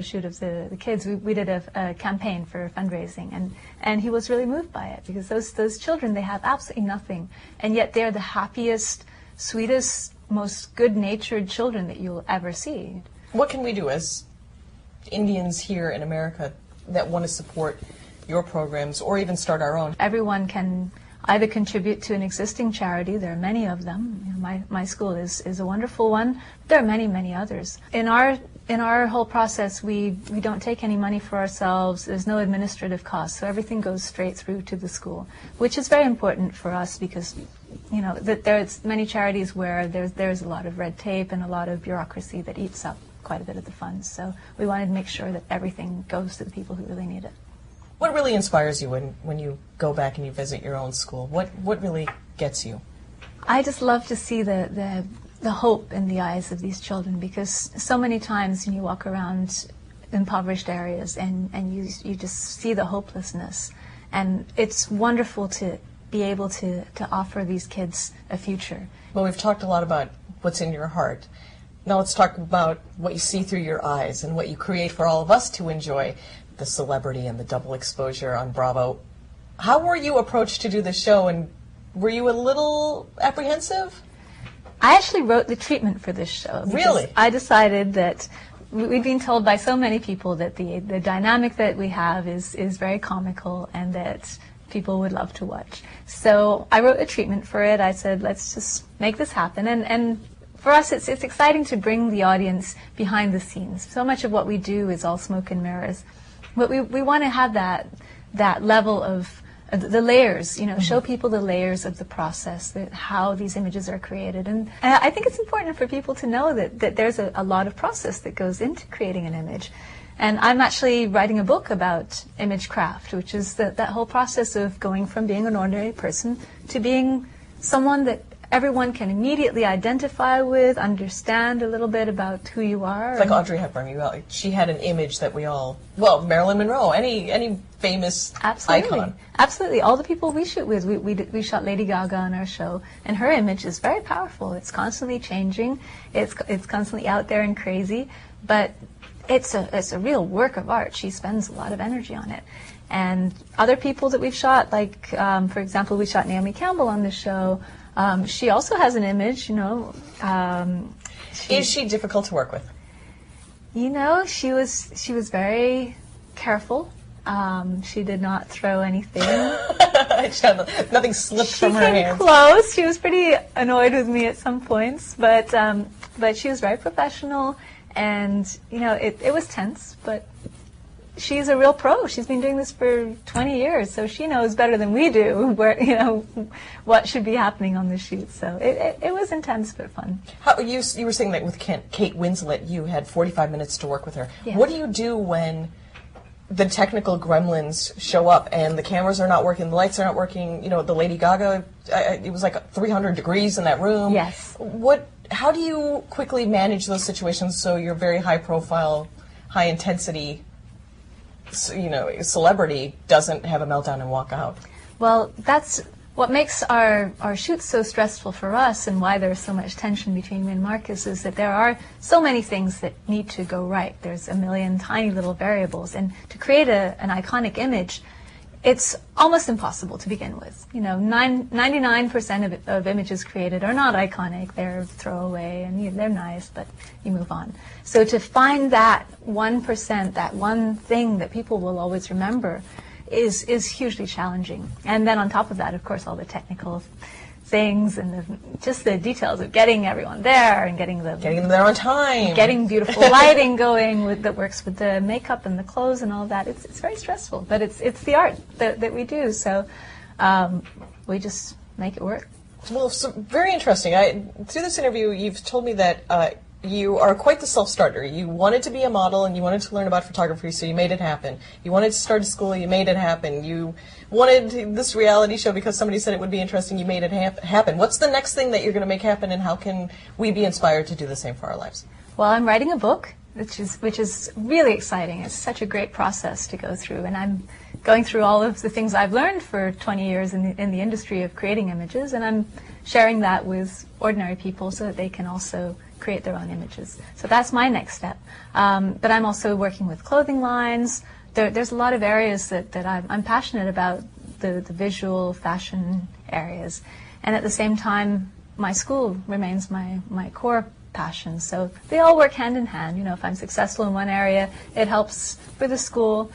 shoot of the kids, we did a campaign for fundraising, and he was really moved by it, because those children, they have absolutely nothing, and yet they're the happiest, sweetest, most good-natured children that you'll ever see. What can we do as Indians here in America that want to support your programs or even start our own? Everyone can either contribute to an existing charity. There are many of them. You know, my school is a wonderful one. There are many, many others. In our whole process, we don't take any money for ourselves. There's no administrative costs, so everything goes straight through to the school, which is very important for us, because you know that there's many charities where there's a lot of red tape and a lot of bureaucracy that eats up quite a bit of the funds. So we wanted to make sure that everything goes to the people who really need it. What really inspires you when you go back and you visit your own school? What really gets you? I just love to see the hope in the eyes of these children, because so many times when you walk around impoverished areas and you just see the hopelessness, and it's wonderful to be able to offer these kids a future. Well, we've talked a lot about what's in your heart. Now let's talk about what you see through your eyes and what you create for all of us to enjoy. The celebrity and the double exposure on Bravo. How were you approached to do the show, and were you a little apprehensive? I actually wrote the treatment for this show. Really? I decided that we've been told by so many people that the dynamic that we have is very comical and that people would love to watch. So I wrote a treatment for it. I said, let's just make this happen. And for us, it's exciting to bring the audience behind the scenes. So much of what we do is all smoke and mirrors. But we want to have that level of the layers, you know, show people the layers of the process, how these images are created. And I think it's important for people to know that there's a lot of process that goes into creating an image. And I'm actually writing a book about image craft, which is that whole process of going from being an ordinary person to being someone that everyone can immediately identify with, understand a little bit about who you are. It's like Audrey Hepburn. She had an image that we all, well, Marilyn Monroe, any famous icon. Absolutely. All the people we shoot with, we shot Lady Gaga on our show, and her image is very powerful. It's constantly changing. It's constantly out there and crazy, but it's a real work of art. She spends a lot of energy on it. And other people that we've shot, like, for example, we shot Naomi Campbell on the show. She also has an image, you know. Is she difficult to work with? You know, she was very careful. She did not throw anything. Nothing slipped from her hands. She came close. She was pretty annoyed with me at some points, but she was very professional, and you know, it was tense, but she's a real pro. She's been doing this for 20 years, so she knows better than we do what should be happening on the shoot. So it was intense but fun. You were saying that with Kate Winslet, you had 45 minutes to work with her. Yes. What do you do when the technical gremlins show up and the cameras are not working, the lights are not working? You know, the Lady Gaga, it was like 300 degrees in that room. Yes. How do you quickly manage those situations so you're very high profile, high intensity, you know, celebrity doesn't have a meltdown and walk out? Well, that's what makes our shoots so stressful for us, and why there's so much tension between me and Marcus, is that there are so many things that need to go right. There's a million tiny little variables, and to create an iconic image, it's almost impossible to begin with. You know, 99% of images created are not iconic. They're throwaway, and they're nice, but you move on. So to find that 1%, that one thing that people will always remember, is hugely challenging. And then on top of that, of course, all the technical things and just the details of getting everyone there and getting them there on time, getting beautiful lighting going that works with the makeup and the clothes and all that. It's very stressful, but it's the art that we do. So we just make it work. Well, so very interesting. Through this interview, you've told me that you are quite the self-starter. You wanted to be a model and you wanted to learn about photography, so you made it happen. You wanted to start a school, you made it happen. You wanted this reality show because somebody said it would be interesting, you made it happen. What's the next thing that you're going to make happen, and how can we be inspired to do the same for our lives? Well, I'm writing a book, which is really exciting. It's such a great process to go through, and I'm going through all of the things I've learned for 20 years in the industry of creating images, and I'm sharing that with ordinary people so that they can also create their own images. So that's my next step. But I'm also working with clothing lines. There's a lot of areas that I'm passionate about, the visual fashion areas. And at the same time, my school remains my core passion. So they all work hand in hand. You know, if I'm successful in one area, it helps for the school.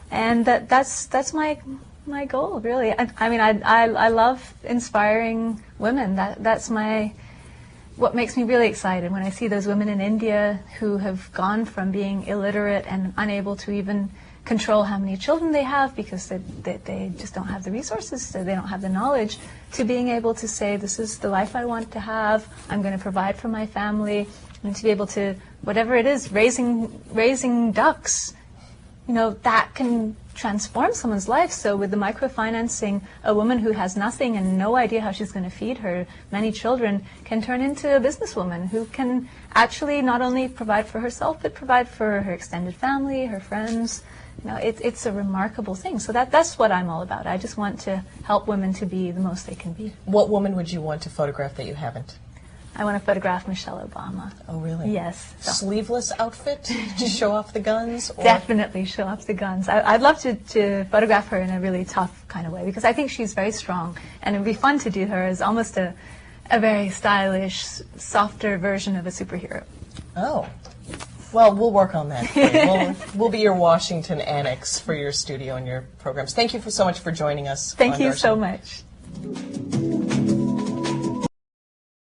And that's my goal, really. I mean, I love inspiring women. That's what makes me really excited when I see those women in India who have gone from being illiterate and unable to even control how many children they have because they just don't have the resources, so they don't have the knowledge, to being able to say, this is the life I want to have, I'm going to provide for my family, and to be able to, whatever it is, raising ducks, you know, that can transform someone's life. So with the microfinancing, a woman who has nothing and no idea how she's going to feed her many children can turn into a businesswoman who can actually not only provide for herself, but provide for her extended family, her friends. You know, it's a remarkable thing. So that's what I'm all about. I just want to help women to be the most they can be. What woman would you want to photograph that you haven't? I want to photograph Michelle Obama. Oh, really? Yes. So. Sleeveless outfit to show off the guns? Or? Definitely show off the guns. I'd love to photograph her in a really tough kind of way, because I think she's very strong, and it would be fun to do her as almost a very stylish, softer version of a superhero. Oh. Well, we'll work on that. We'll be your Washington annex for your studio and your programs. Thank you so much for joining us. Thank you so much.